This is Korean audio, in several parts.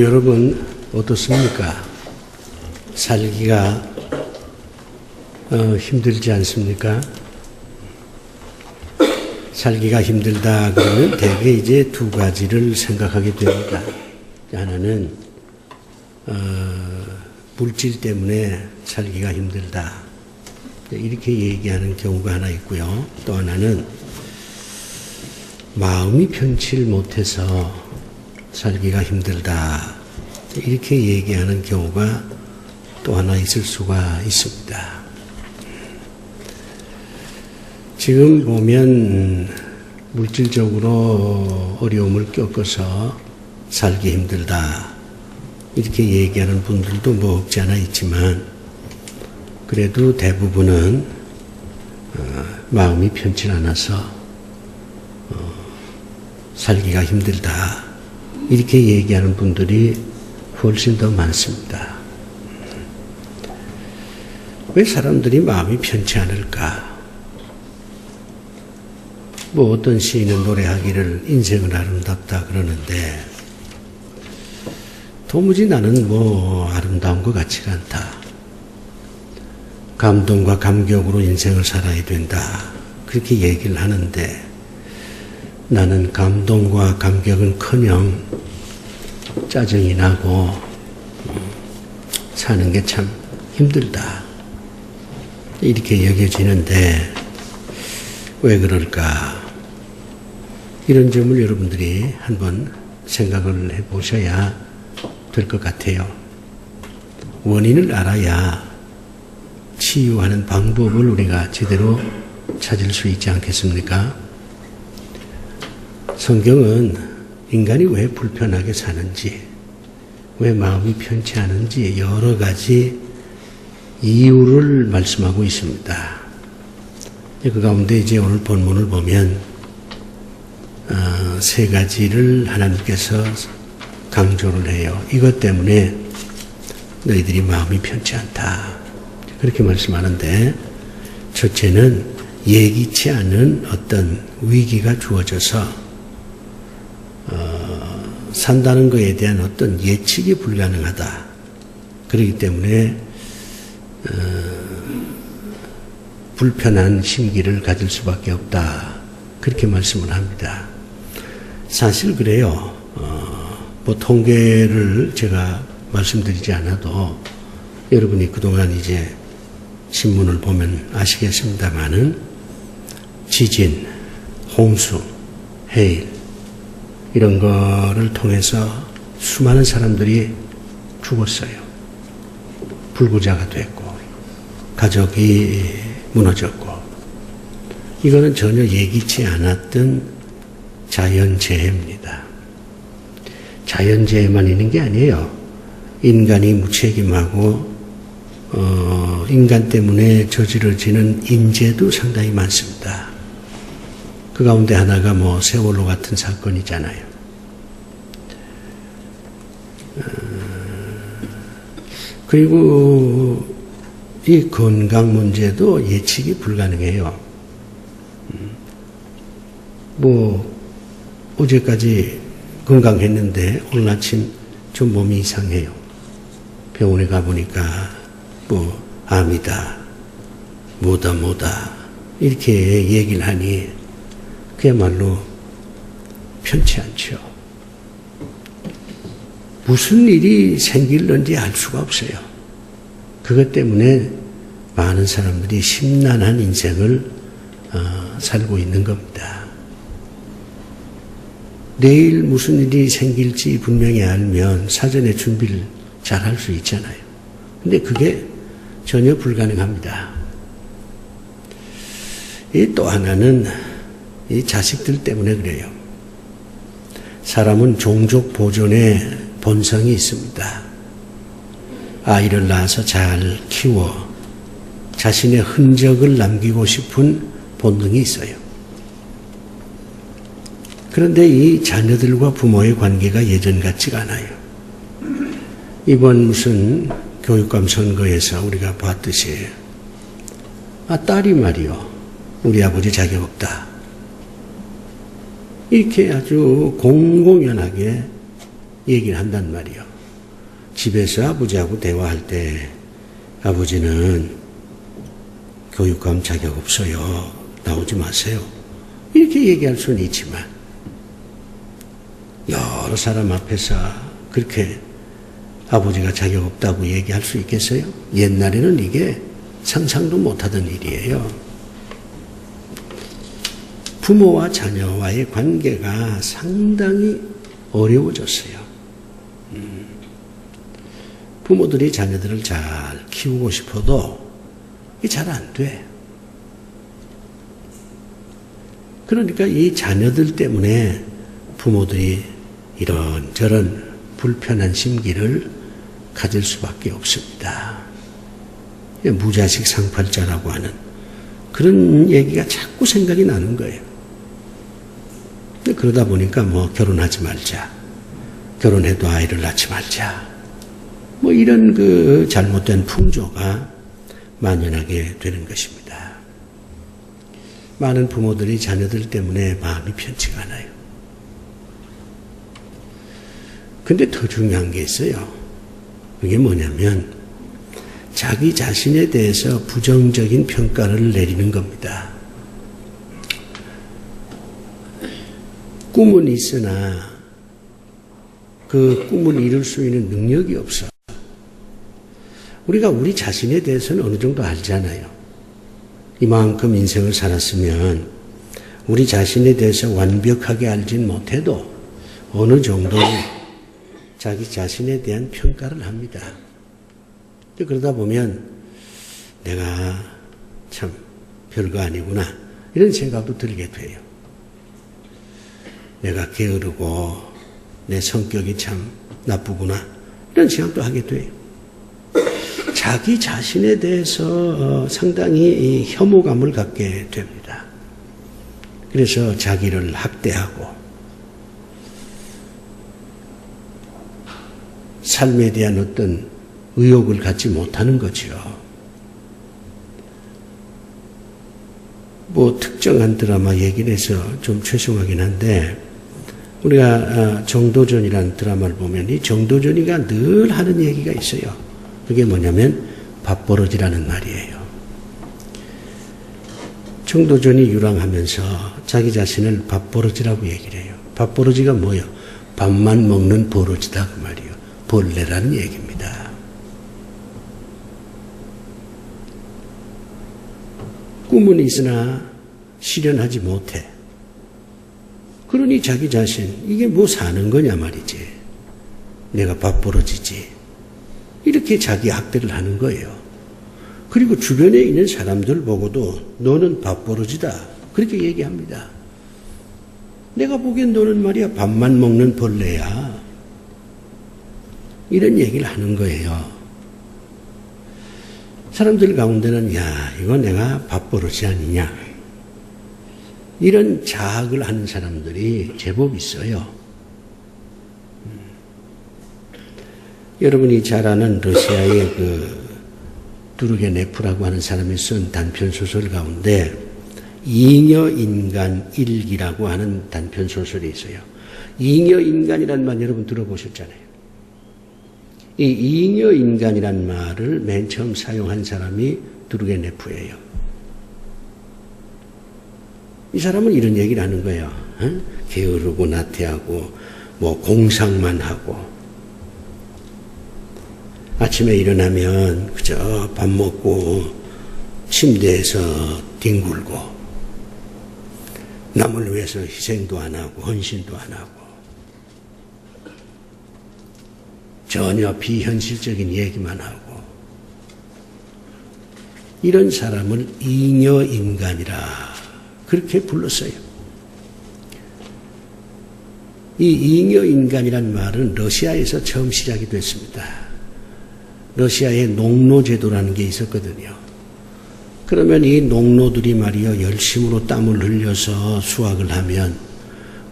여러분 어떻습니까? 살기가 힘들지 않습니까? 살기가 힘들다 그러면 대개 이제 두 가지를 생각하게 됩니다. 하나는 물질 때문에 살기가 힘들다 이렇게 얘기하는 경우가 하나 있고요. 또 하나는 마음이 편치를 못해서 살기가 힘들다 이렇게 얘기하는 경우가 또 하나 있을 수가 있습니다. 지금 보면 물질적으로 어려움을 겪어서 살기 힘들다 이렇게 얘기하는 분들도 뭐 없지 않아 있지만 그래도 대부분은 마음이 편치 않아서 살기가 힘들다 이렇게 얘기하는 분들이 훨씬 더 많습니다. 왜 사람들이 마음이 편치 않을까? 뭐 어떤 시인은 노래하기를 인생은 아름답다 그러는데 도무지 나는 뭐 아름다운 것 같지가 않다. 감동과 감격으로 인생을 살아야 된다. 그렇게 얘기를 하는데 나는 감동과 감격은커녕 짜증이 나고 사는 게 참 힘들다. 이렇게 여겨지는데 왜 그럴까? 이런 점을 여러분들이 한번 생각을 해보셔야 될 것 같아요. 원인을 알아야 치유하는 방법을 우리가 제대로 찾을 수 있지 않겠습니까? 성경은 인간이 왜 불편하게 사는지, 왜 마음이 편치 않은지 여러 가지 이유를 말씀하고 있습니다. 그 가운데 이제 오늘 본문을 보면 세 가지를 하나님께서 강조를 해요. 이것 때문에 너희들이 마음이 편치 않다. 그렇게 말씀하는데 첫째는 예기치 않은 어떤 위기가 주어져서 산다는 것에 대한 어떤 예측이 불가능하다. 그렇기 때문에 불편한 심기를 가질 수밖에 없다. 그렇게 말씀을 합니다. 사실 그래요. 뭐 통계를 제가 말씀드리지 않아도 여러분이 그동안 이제 신문을 보면 아시겠습니다만은 지진, 홍수, 해일 이런 거를 통해서 수많은 사람들이 죽었어요. 불구자가 됐고 가족이 무너졌고 이거는 전혀 예기치 않았던 자연재해입니다. 자연재해만 있는 게 아니에요. 인간이 무책임하고 인간 때문에 저지러지는 인재도 상당히 많습니다. 그 가운데 하나가 뭐 세월호 같은 사건이잖아요. 그리고 이 건강 문제도 예측이 불가능해요. 뭐 어제까지 건강했는데 오늘 아침 좀 몸이 이상해요. 병원에 가보니까 뭐 암이다, 뭐다 이렇게 얘기를 하니 그야말로 편치 않죠. 무슨 일이 생길는지 알 수가 없어요. 그것 때문에 많은 사람들이 심란한 인생을 살고 있는 겁니다. 내일 무슨 일이 생길지 분명히 알면 사전에 준비를 잘 할 수 있잖아요. 근데 그게 전혀 불가능합니다. 또 하나는 이 자식들 때문에 그래요. 사람은 종족 보존의 본성이 있습니다. 아이를 낳아서 잘 키워 자신의 흔적을 남기고 싶은 본능이 있어요. 그런데 이 자녀들과 부모의 관계가 예전 같지가 않아요. 이번 무슨 교육감 선거에서 우리가 봤듯이 딸이 말이요. 우리 아버지 자격 없다. 이렇게 아주 공공연하게 얘기를 한단 말이요. 집에서 아버지하고 대화할 때 아버지는 교육감 자격 없어요. 나오지 마세요. 이렇게 얘기할 수는 있지만 여러 사람 앞에서 그렇게 아버지가 자격 없다고 얘기할 수 있겠어요? 옛날에는 이게 상상도 못하던 일이에요. 부모와 자녀와의 관계가 상당히 어려워졌어요. 부모들이 자녀들을 잘 키우고 싶어도 이게 잘 안 돼. 그러니까 이 자녀들 때문에 부모들이 이런저런 불편한 심기를 가질 수밖에 없습니다. 무자식 상팔자라고 하는 그런 얘기가 자꾸 생각이 나는 거예요. 그러다 보니까 뭐 결혼하지 말자. 결혼해도 아이를 낳지 말자. 뭐 이런 그 잘못된 풍조가 만연하게 되는 것입니다. 많은 부모들이 자녀들 때문에 마음이 편치가 않아요. 근데 더 중요한 게 있어요. 그게 뭐냐면 자기 자신에 대해서 부정적인 평가를 내리는 겁니다. 꿈은 있으나 그 꿈을 이룰 수 있는 능력이 없어. 우리가 우리 자신에 대해서는 어느 정도 알잖아요. 이만큼 인생을 살았으면 우리 자신에 대해서 완벽하게 알진 못해도 어느 정도는 자기 자신에 대한 평가를 합니다. 그러다 보면 내가 참 별거 아니구나 이런 생각도 들게 돼요. 내가 게으르고 내 성격이 참 나쁘구나 이런 생각도 하게 돼요. 자기 자신에 대해서 상당히 혐오감을 갖게 됩니다. 그래서 자기를 학대하고 삶에 대한 어떤 의욕을 갖지 못하는 거죠. 뭐 특정한 드라마 얘기를 해서 좀 죄송하긴 한데 우리가 정도전이라는 드라마를 보면 이 정도전이가 늘 하는 얘기가 있어요. 그게 뭐냐면 밥버릇이라는 말이에요. 정도전이 유랑하면서 자기 자신을 밥버릇이라고 얘기를 해요. 밥버릇이가 뭐예요? 밥만 먹는 버릇이다 그 말이에요. 벌레라는 얘기입니다. 꿈은 있으나 실현하지 못해. 그러니 자기 자신 이게 뭐 사는 거냐 말이지. 내가 밥버릇이지. 이렇게 자기 학대를 하는 거예요. 그리고 주변에 있는 사람들 보고도 너는 밥버릇이다. 그렇게 얘기합니다. 내가 보기엔 너는 말이야 밥만 먹는 벌레야. 이런 얘기를 하는 거예요. 사람들 가운데는 야 이거 내가 밥버릇이 아니냐. 이런 자학을 하는 사람들이 제법 있어요. 여러분이 잘 아는 러시아의 그 두르게네프라고 하는 사람이 쓴 단편소설 가운데 잉여인간 일기라고 하는 단편소설이 있어요. 잉여인간이라는 말 여러분 들어보셨잖아요. 이 잉여인간이라는 말을 맨 처음 사용한 사람이 두르게네프예요. 이 사람은 이런 얘기를 하는 거예요. 게으르고 나태하고 뭐 공상만 하고 아침에 일어나면 그저 밥 먹고 침대에서 뒹굴고 남을 위해서 희생도 안 하고 헌신도 안 하고 전혀 비현실적인 얘기만 하고 이런 사람을 잉여인간이라 그렇게 불렀어요. 이 잉여인간이란 말은 러시아에서 처음 시작이 됐습니다. 러시아에 농노제도라는 게 있었거든요. 그러면 이 농노들이 말이요 열심으로 땀을 흘려서 수확을 하면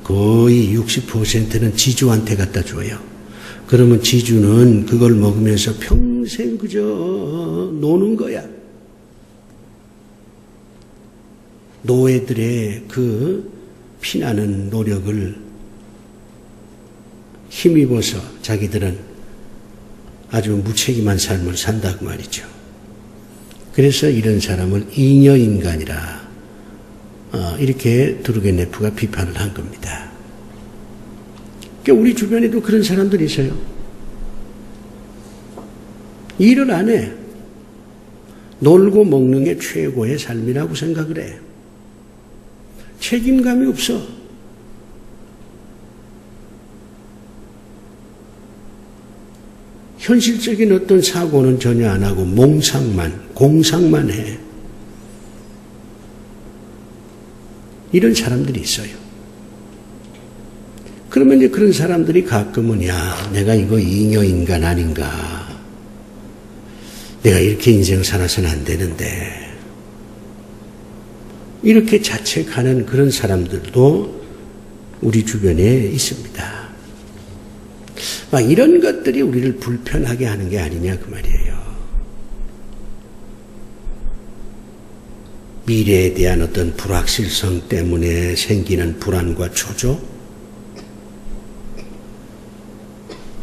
거의 60%는 지주한테 갖다 줘요. 그러면 지주는 그걸 먹으면서 평생 그저 노는 거야. 노예들의 그 피나는 노력을 힘입어서 자기들은 아주 무책임한 삶을 산다 그 말이죠. 그래서 이런 사람을 잉여인간이라 이렇게 두르겐네프가 비판을 한 겁니다. 그러니까 우리 주변에도 그런 사람들이 있어요. 일을 안 해. 놀고 먹는 게 최고의 삶이라고 생각을 해. 책임감이 없어. 현실적인 어떤 사고는 전혀 안 하고 몽상만, 공상만 해. 이런 사람들이 있어요. 그러면 이제 그런 사람들이 가끔은 야, 내가 이거 잉여인간 아닌가. 내가 이렇게 인생 살아서는 안 되는데. 이렇게 자책하는 그런 사람들도 우리 주변에 있습니다. 막 이런 것들이 우리를 불편하게 하는 게 아니냐 그 말이에요. 미래에 대한 어떤 불확실성 때문에 생기는 불안과 초조,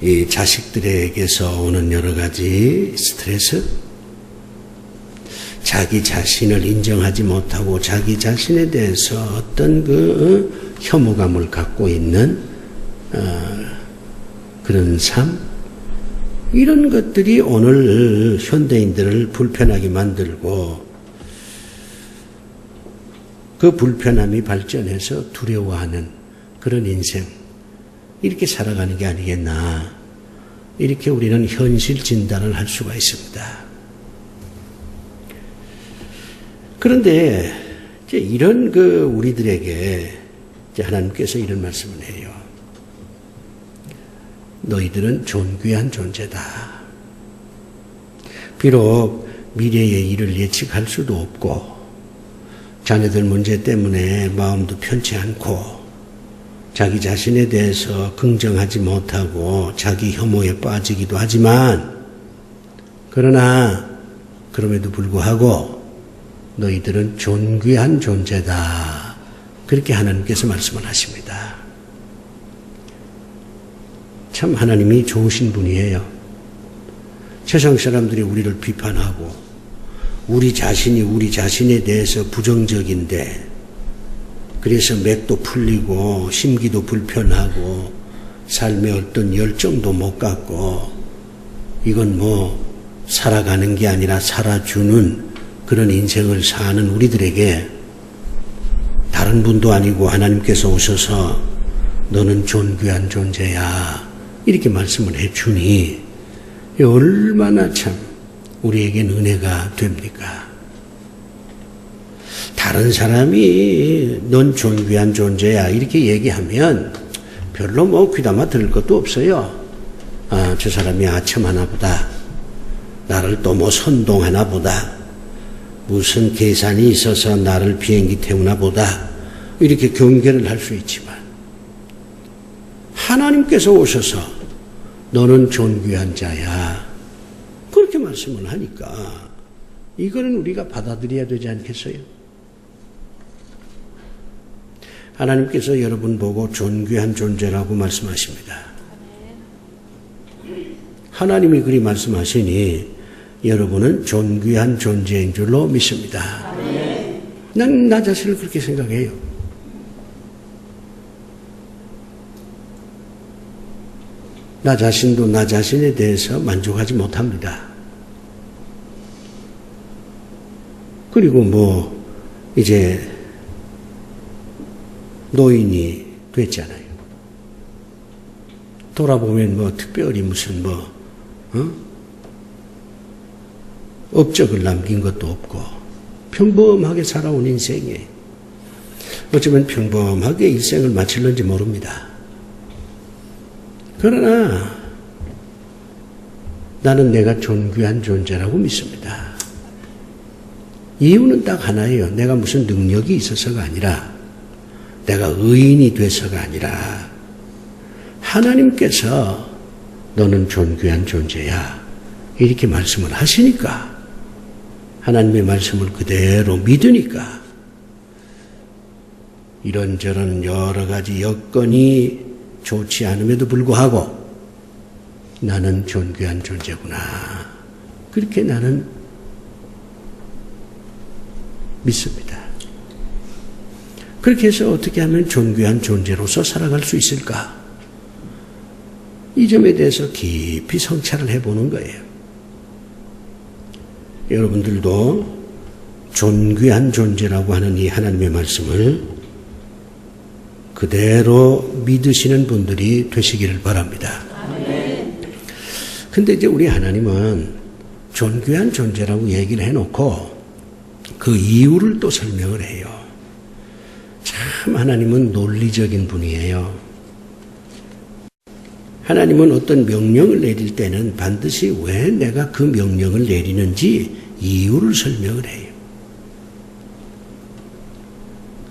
이 자식들에게서 오는 여러 가지 스트레스, 자기 자신을 인정하지 못하고 자기 자신에 대해서 어떤 그 혐오감을 갖고 있는 그런 삶, 이런 것들이 오늘 현대인들을 불편하게 만들고 그 불편함이 발전해서 두려워하는 그런 인생, 이렇게 살아가는 게 아니겠나. 이렇게 우리는 현실 진단을 할 수가 있습니다. 그런데 이제 이런 우리들에게 이제 하나님께서 이런 말씀을 해요. 너희들은 존귀한 존재다. 비록 미래의 일을 예측할 수도 없고 자녀들 문제 때문에 마음도 편치 않고 자기 자신에 대해서 긍정하지 못하고 자기 혐오에 빠지기도 하지만 그러나 그럼에도 불구하고 너희들은 존귀한 존재다. 그렇게 하나님께서 말씀을 하십니다. 참 하나님이 좋으신 분이에요. 세상 사람들이 우리를 비판하고 우리 자신이 우리 자신에 대해서 부정적인데 그래서 맥도 풀리고 심기도 불편하고 삶의 어떤 열정도 못 갖고 이건 뭐 살아가는 게 아니라 살아주는 그런 인생을 사는 우리들에게 다른 분도 아니고 하나님께서 오셔서 너는 존귀한 존재야 이렇게 말씀을 해주니 얼마나 참 우리에겐 은혜가 됩니까? 다른 사람이 넌 존귀한 존재야 이렇게 얘기하면 별로 뭐 귀담아 들을 것도 없어요. 아, 저 사람이 아첨하나 보다. 나를 또 뭐 선동하나 보다. 무슨 계산이 있어서 나를 비행기 태우나 보다. 이렇게 경계를 할 수 있지만 하나님께서 오셔서 너는 존귀한 자야. 그렇게 말씀을 하니까 이거는 우리가 받아들여야 되지 않겠어요? 하나님께서 여러분 보고 존귀한 존재라고 말씀하십니다. 하나님이 그리 말씀하시니 여러분은 존귀한 존재인 줄로 믿습니다. 난 나 자신을 그렇게 생각해요. 나 자신도 나 자신에 대해서 만족하지 못합니다. 그리고 뭐 이제 노인이 됐잖아요. 돌아보면 뭐 특별히 무슨 업적을 남긴 것도 없고 평범하게 살아온 인생에 어쩌면 평범하게 일생을 마칠는지 모릅니다. 그러나 나는 내가 존귀한 존재라고 믿습니다. 이유는 딱 하나예요. 내가 무슨 능력이 있어서가 아니라 내가 의인이 돼서가 아니라 하나님께서 너는 존귀한 존재야 이렇게 말씀을 하시니까 하나님의 말씀을 그대로 믿으니까 이런저런 여러 가지 여건이 좋지 않음에도 불구하고 나는 존귀한 존재구나. 그렇게 나는 믿습니다. 그렇게 해서 어떻게 하면 존귀한 존재로서 살아갈 수 있을까? 이 점에 대해서 깊이 성찰을 해보는 거예요. 여러분들도 존귀한 존재라고 하는 이 하나님의 말씀을 그대로 믿으시는 분들이 되시기를 바랍니다. 근데 이제 우리 하나님은 존귀한 존재라고 얘기를 해놓고 그 이유를 또 설명을 해요. 참 하나님은 논리적인 분이에요. 하나님은 어떤 명령을 내릴 때는 반드시 왜 내가 그 명령을 내리는지 이유를 설명을 해요.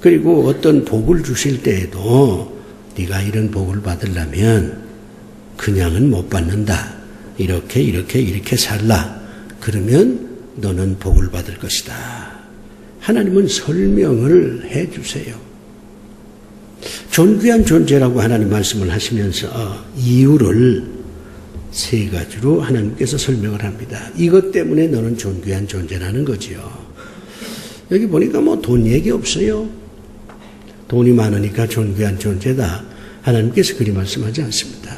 그리고 어떤 복을 주실 때에도 네가 이런 복을 받으려면 그냥은 못 받는다. 이렇게 살라. 그러면 너는 복을 받을 것이다. 하나님은 설명을 해 주세요. 존귀한 존재라고 하나님 말씀을 하시면서 이유를 세 가지로 하나님께서 설명을 합니다. 이것 때문에 너는 존귀한 존재라는 거지요. 여기 보니까 뭐 돈 얘기 없어요. 돈이 많으니까 존귀한 존재다. 하나님께서 그리 말씀하지 않습니다.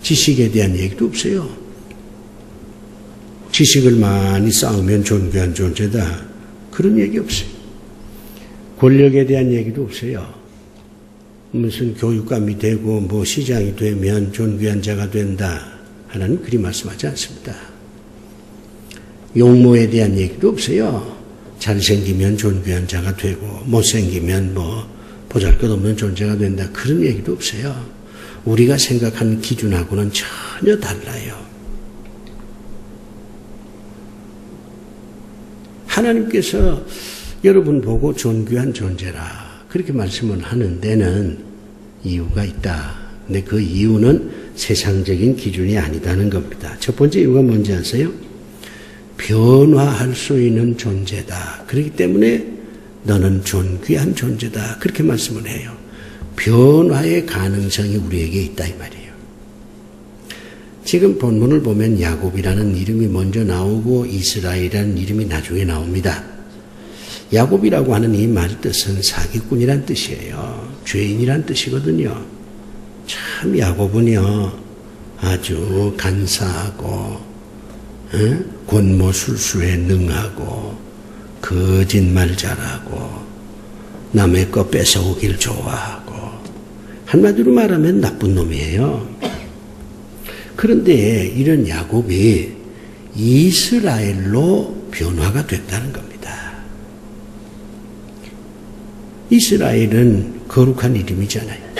지식에 대한 얘기도 없어요. 지식을 많이 쌓으면 존귀한 존재다. 그런 얘기 없어요. 권력에 대한 얘기도 없어요. 무슨 교육감이 되고 뭐 시장이 되면 존귀한 자가 된다. 하나님 그리 말씀하지 않습니다. 용모에 대한 얘기도 없어요. 잘생기면 존귀한 자가 되고 못생기면 뭐 보잘것없는 존재가 된다. 그런 얘기도 없어요. 우리가 생각하는 기준하고는 전혀 달라요. 하나님께서 여러분 보고 존귀한 존재라 그렇게 말씀을 하는 데는 이유가 있다. 근데 그 이유는 세상적인 기준이 아니다는 겁니다. 첫 번째 이유가 뭔지 아세요? 변화할 수 있는 존재다. 그렇기 때문에 너는 존귀한 존재다. 그렇게 말씀을 해요. 변화의 가능성이 우리에게 있다 이 말이에요. 지금 본문을 보면 야곱이라는 이름이 먼저 나오고 이스라엘이라는 이름이 나중에 나옵니다. 야곱이라고 하는 이 말 뜻은 사기꾼이란 뜻이에요. 죄인이란 뜻이거든요. 참 야곱은요 아주 간사하고 권모술수에 능하고 거짓말 잘하고 남의 거 뺏어오길 좋아하고 한마디로 말하면 나쁜 놈이에요. 그런데 이런 야곱이 이스라엘로 변화가 됐다는 겁니다. 이스라엘은 거룩한 이름이잖아요.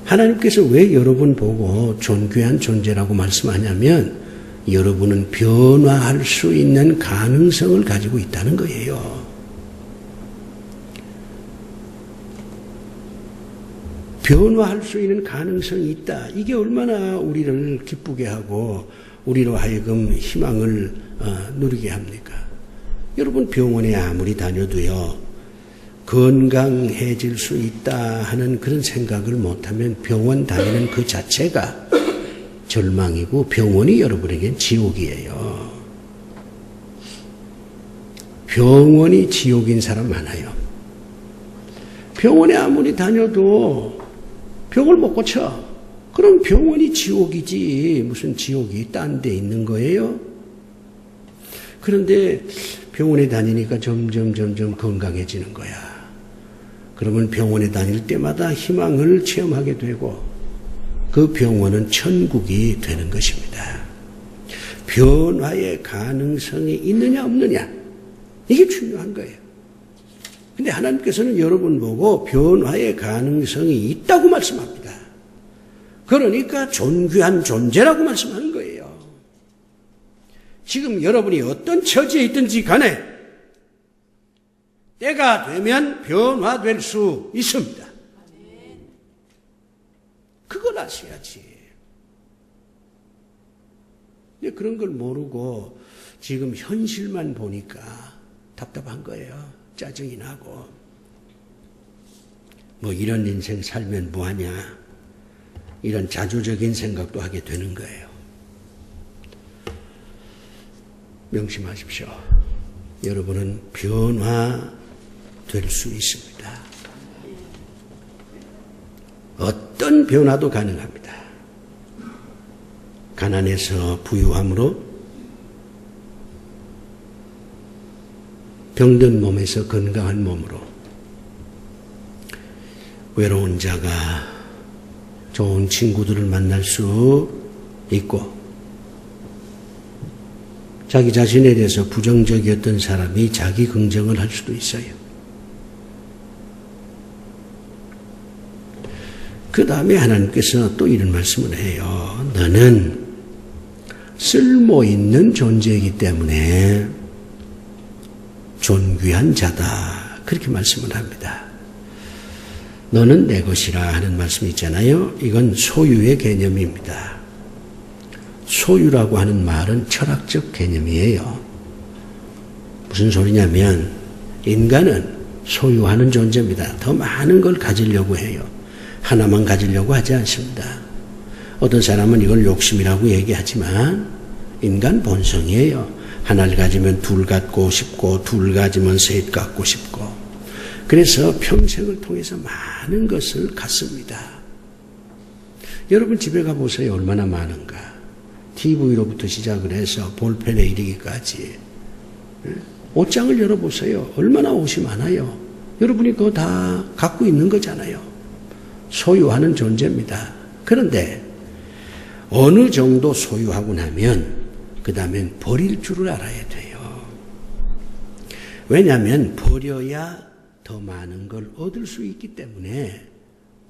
하나님께서 왜 여러분 보고 존귀한 존재라고 말씀하냐면 여러분은 변화할 수 있는 가능성을 가지고 있다는 거예요. 변화할 수 있는 가능성이 있다. 이게 얼마나 우리를 기쁘게 하고 우리로 하여금 희망을 누리게 합니까? 여러분 병원에 아무리 다녀도요. 건강해질 수 있다 하는 그런 생각을 못하면 병원 다니는 그 자체가 절망이고 병원이 여러분에겐 지옥이에요. 병원이 지옥인 사람 많아요. 병원에 아무리 다녀도 병을 못 고쳐. 그럼 병원이 지옥이지 무슨 지옥이 딴 데 있는 거예요? 그런데 병원에 다니니까 점점 건강해지는 거야. 그러면 병원에 다닐 때마다 희망을 체험하게 되고 그 병원은 천국이 되는 것입니다. 변화의 가능성이 있느냐 없느냐 이게 중요한 거예요. 근데 하나님께서는 여러분 보고 변화의 가능성이 있다고 말씀합니다. 그러니까 존귀한 존재라고 말씀하는 거예요. 지금 여러분이 어떤 처지에 있든지 간에 때가 되면 변화될 수 있습니다. 그걸 아셔야지. 근데 그런 걸 모르고 지금 현실만 보니까 답답한 거예요. 짜증이 나고. 뭐 이런 인생 살면 뭐하냐. 이런 자조적인 생각도 하게 되는 거예요. 명심하십시오. 여러분은 변화될 수 있습니다. 어떤 변화도 가능합니다. 가난에서 부유함으로, 병든 몸에서 건강한 몸으로, 외로운 자가 좋은 친구들을 만날 수 있고, 자기 자신에 대해서 부정적이었던 사람이 자기 긍정을 할 수도 있어요. 그 다음에 하나님께서 또 이런 말씀을 해요. 너는 쓸모있는 존재이기 때문에 존귀한 자다. 그렇게 말씀을 합니다. 너는 내 것이라 하는 말씀이 있잖아요. 이건 소유의 개념입니다. 소유라고 하는 말은 철학적 개념이에요. 무슨 소리냐면 인간은 소유하는 존재입니다. 더 많은 걸 가지려고 해요. 하나만 가지려고 하지 않습니다. 어떤 사람은 이걸 욕심이라고 얘기하지만 인간 본성이에요. 하나를 가지면 둘 갖고 싶고, 둘 가지면 셋 갖고 싶고, 그래서 평생을 통해서 많은 것을 갖습니다. 여러분 집에 가보세요. 얼마나 많은가. TV로부터 시작을 해서 볼펜에 이르기까지. 옷장을 열어보세요. 얼마나 옷이 많아요. 여러분이 그거 다 갖고 있는 거잖아요. 소유하는 존재입니다. 그런데 어느 정도 소유하고 나면 그 다음엔 버릴 줄을 알아야 돼요. 왜냐하면 버려야 더 많은 걸 얻을 수 있기 때문에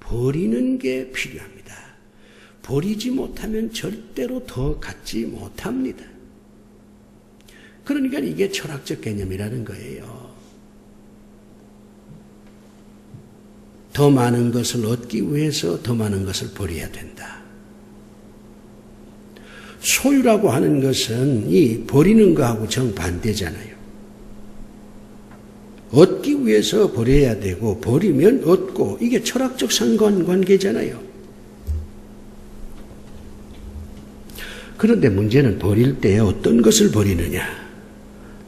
버리는 게 필요합니다. 버리지 못하면 절대로 더 갖지 못합니다. 그러니까 이게 철학적 개념이라는 거예요. 더 많은 것을 얻기 위해서 더 많은 것을 버려야 된다. 소유라고 하는 것은 이 버리는 거하고 정반대잖아요. 얻기 위해서 버려야 되고 버리면 얻고, 이게 철학적 상관관계잖아요. 그런데 문제는 버릴 때 어떤 것을 버리느냐.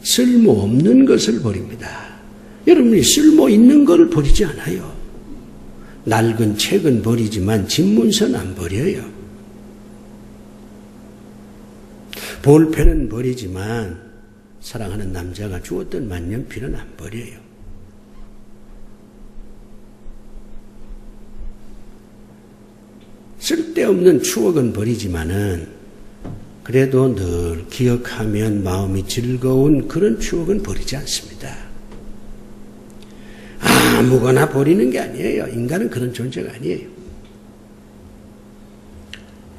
쓸모없는 것을 버립니다. 여러분이 쓸모있는 것을 버리지 않아요. 낡은 책은 버리지만 집문서는 안 버려요. 볼펜은 버리지만 사랑하는 남자가 주었던 만년필은 안 버려요. 쓸데없는 추억은 버리지만은 그래도 늘 기억하면 마음이 즐거운 그런 추억은 버리지 않습니다. 아무거나 버리는 게 아니에요. 인간은 그런 존재가 아니에요.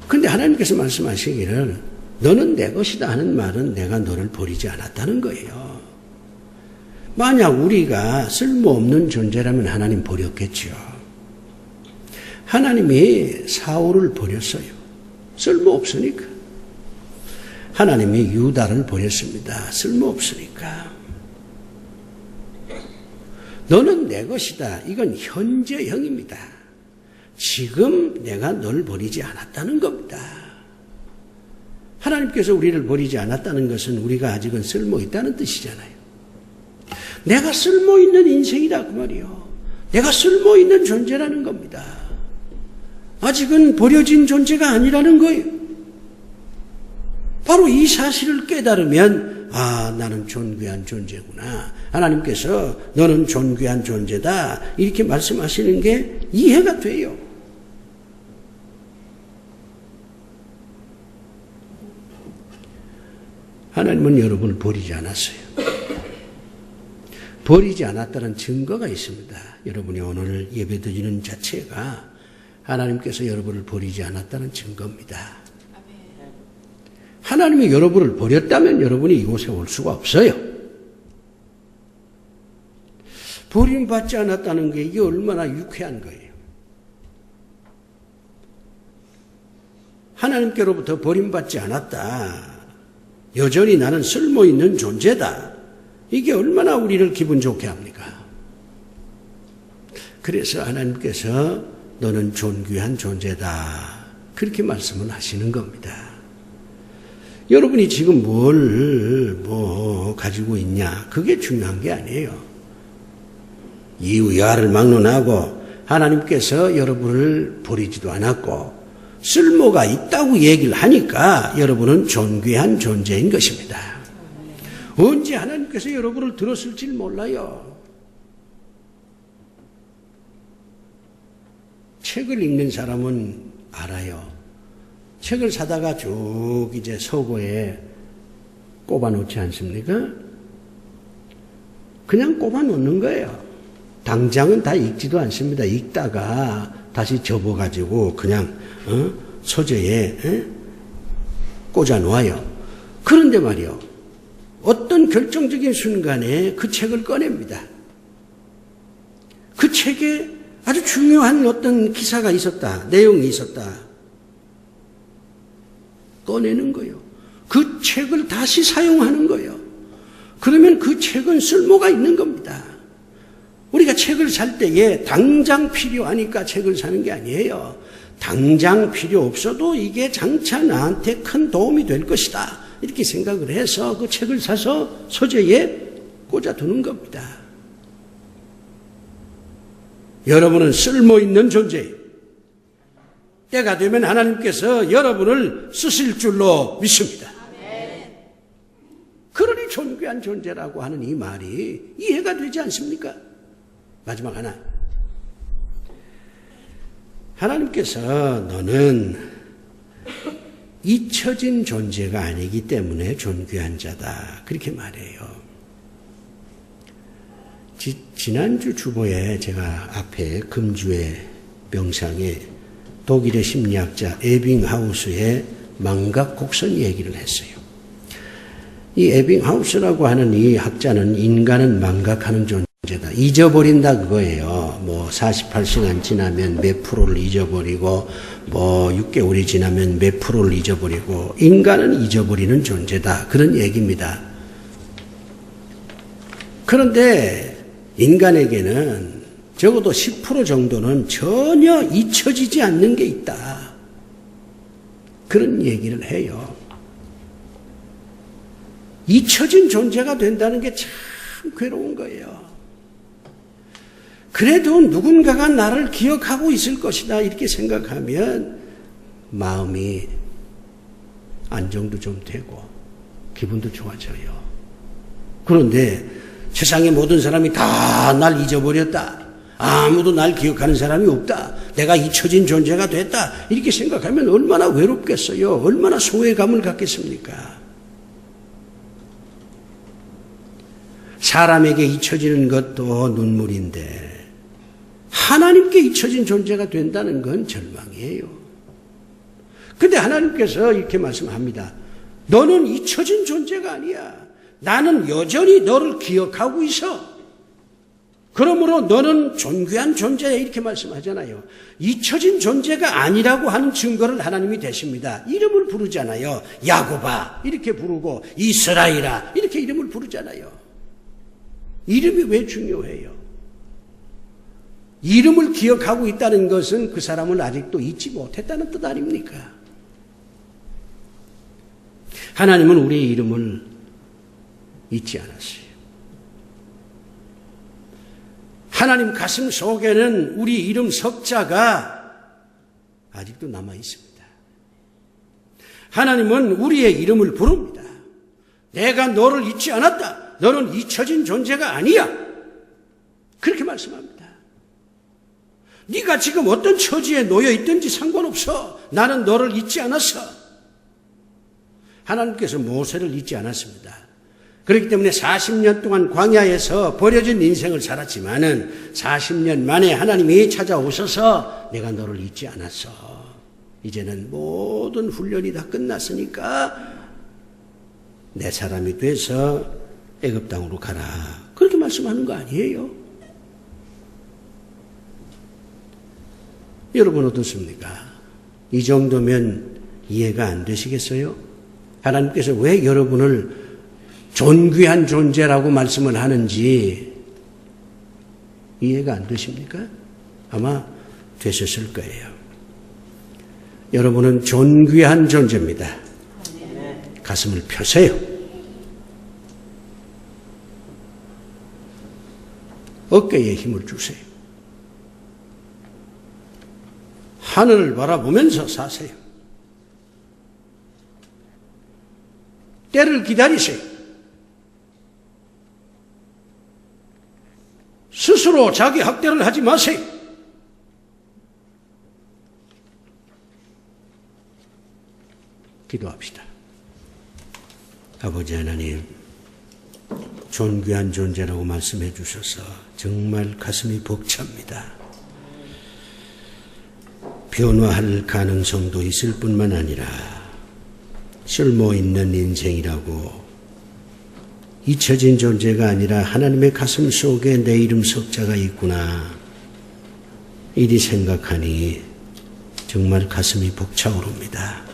그런데 하나님께서 말씀하시기를 너는 내 것이다 하는 말은 내가 너를 버리지 않았다는 거예요. 만약 우리가 쓸모없는 존재라면 하나님 버렸겠죠. 하나님이 사울을 버렸어요. 쓸모없으니까. 하나님이 유다를 버렸습니다. 쓸모없으니까. 너는 내 것이다. 이건 현재형입니다. 지금 내가 널 버리지 않았다는 겁니다. 하나님께서 우리를 버리지 않았다는 것은 우리가 아직은 쓸모있다는 뜻이잖아요. 내가 쓸모있는 인생이다 그 말이요. 내가 쓸모있는 존재라는 겁니다. 아직은 버려진 존재가 아니라는 거예요. 바로 이 사실을 깨달으면 나는 존귀한 존재구나. 하나님께서 너는 존귀한 존재다. 이렇게 말씀하시는 게 이해가 돼요. 하나님은 여러분을 버리지 않았어요. 버리지 않았다는 증거가 있습니다. 여러분이 오늘 예배드리는 자체가 하나님께서 여러분을 버리지 않았다는 증거입니다. 하나님이 여러분을 버렸다면 여러분이 이곳에 올 수가 없어요. 버림받지 않았다는 게 이게 얼마나 유쾌한 거예요. 하나님께로부터 버림받지 않았다. 여전히 나는 쓸모있는 존재다. 이게 얼마나 우리를 기분 좋게 합니까? 그래서 하나님께서 너는 존귀한 존재다. 그렇게 말씀을 하시는 겁니다. 여러분이 지금 뭘 가지고 있냐, 그게 중요한 게 아니에요. 이유야를 막론하고 하나님께서 여러분을 버리지도 않았고 쓸모가 있다고 얘기를 하니까 여러분은 존귀한 존재인 것입니다. 언제 하나님께서 여러분을 들었을지 몰라요. 책을 읽는 사람은 알아요. 책을 사다가 쭉 이제 서고에 꼽아 놓지 않습니까? 그냥 꼽아 놓는 거예요. 당장은 다 읽지도 않습니다. 읽다가 다시 접어가지고 그냥 서재에 꽂아 놓아요. 그런데 말이요, 어떤 결정적인 순간에 그 책을 꺼냅니다. 그 책에 아주 중요한 어떤 기사가 있었다, 내용이 있었다. 꺼내는 거예요. 그 책을 다시 사용하는 거예요. 그러면 그 책은 쓸모가 있는 겁니다. 우리가 책을 살 때에 당장 필요하니까 책을 사는 게 아니에요. 당장 필요 없어도 이게 장차 나한테 큰 도움이 될 것이다, 이렇게 생각을 해서 그 책을 사서 서재에 꽂아두는 겁니다. 여러분은 쓸모있는 존재예요. 때가 되면 하나님께서 여러분을 쓰실 줄로 믿습니다. 그러니 존귀한 존재라고 하는 이 말이 이해가 되지 않습니까? 마지막 하나. 하나님께서 너는 잊혀진 존재가 아니기 때문에 존귀한 자다, 그렇게 말해요. 지난주 주보에 제가 앞에 금주의 명상에 독일의 심리학자 에빙하우스의 망각 곡선 얘기를 했어요. 이 에빙하우스라고 하는 이 학자는 인간은 망각하는 존재다, 잊어버린다 그거예요. 48시간 지나면 몇 프로를 잊어버리고 6개월이 지나면 몇 프로를 잊어버리고 인간은 잊어버리는 존재다, 그런 얘기입니다. 그런데 인간에게는 적어도 10% 정도는 전혀 잊혀지지 않는 게 있다, 그런 얘기를 해요. 잊혀진 존재가 된다는 게 참 괴로운 거예요. 그래도 누군가가 나를 기억하고 있을 것이다, 이렇게 생각하면 마음이 안정도 좀 되고 기분도 좋아져요. 그런데 세상의 모든 사람이 다 날 잊어버렸다, 아무도 날 기억하는 사람이 없다, 내가 잊혀진 존재가 됐다, 이렇게 생각하면 얼마나 외롭겠어요. 얼마나 소외감을 갖겠습니까? 사람에게 잊혀지는 것도 눈물인데 하나님께 잊혀진 존재가 된다는 건 절망이에요. 근데 하나님께서 이렇게 말씀합니다. 너는 잊혀진 존재가 아니야. 나는 여전히 너를 기억하고 있어. 그러므로 너는 존귀한 존재야, 이렇게 말씀하잖아요. 잊혀진 존재가 아니라고 하는 증거를 하나님이 대십니다. 이름을 부르잖아요. 야곱아 이렇게 부르고 이스라엘아 이렇게 이름을 부르잖아요. 이름이 왜 중요해요? 이름을 기억하고 있다는 것은 그 사람을 아직도 잊지 못했다는 뜻 아닙니까? 하나님은 우리의 이름을 잊지 않았어요. 하나님 가슴 속에는 우리 이름 석자가 아직도 남아 있습니다. 하나님은 우리의 이름을 부릅니다. 내가 너를 잊지 않았다. 너는 잊혀진 존재가 아니야. 그렇게 말씀합니다. 네가 지금 어떤 처지에 놓여 있든지 상관없어. 나는 너를 잊지 않았어. 하나님께서 모세를 잊지 않았습니다. 그렇기 때문에 40년 동안 광야에서 버려진 인생을 살았지만은 40년 만에 하나님이 찾아오셔서 내가 너를 잊지 않았어. 이제는 모든 훈련이 다 끝났으니까 내 사람이 돼서 애굽 땅으로 가라. 그렇게 말씀하는 거 아니에요? 여러분 어떻습니까? 이 정도면 이해가 안 되시겠어요? 하나님께서 왜 여러분을 존귀한 존재라고 말씀을 하는지 이해가 안 되십니까? 아마 되셨을 거예요. 여러분은 존귀한 존재입니다. 가슴을 펴세요. 어깨에 힘을 주세요. 하늘을 바라보면서 사세요. 때를 기다리세요. 스스로 자기 학대를 하지 마세요. 기도합시다. 아버지 하나님, 존귀한 존재라고 말씀해 주셔서 정말 가슴이 벅찹니다. 변화할 가능성도 있을 뿐만 아니라 쓸모있는 인생이라고 잊혀진 존재가 아니라 하나님의 가슴 속에 내 이름 석자가 있구나. 이리 생각하니 정말 가슴이 벅차오릅니다.